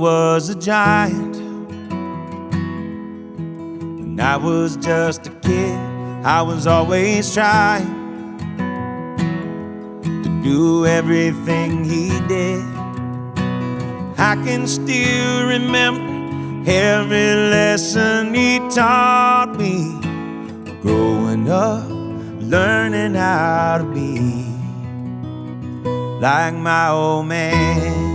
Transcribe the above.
was a giant. When I was just a kid, I was always trying to do everything he did. I can still remember every lesson he taught me. Growing up, learning how to be like my old man.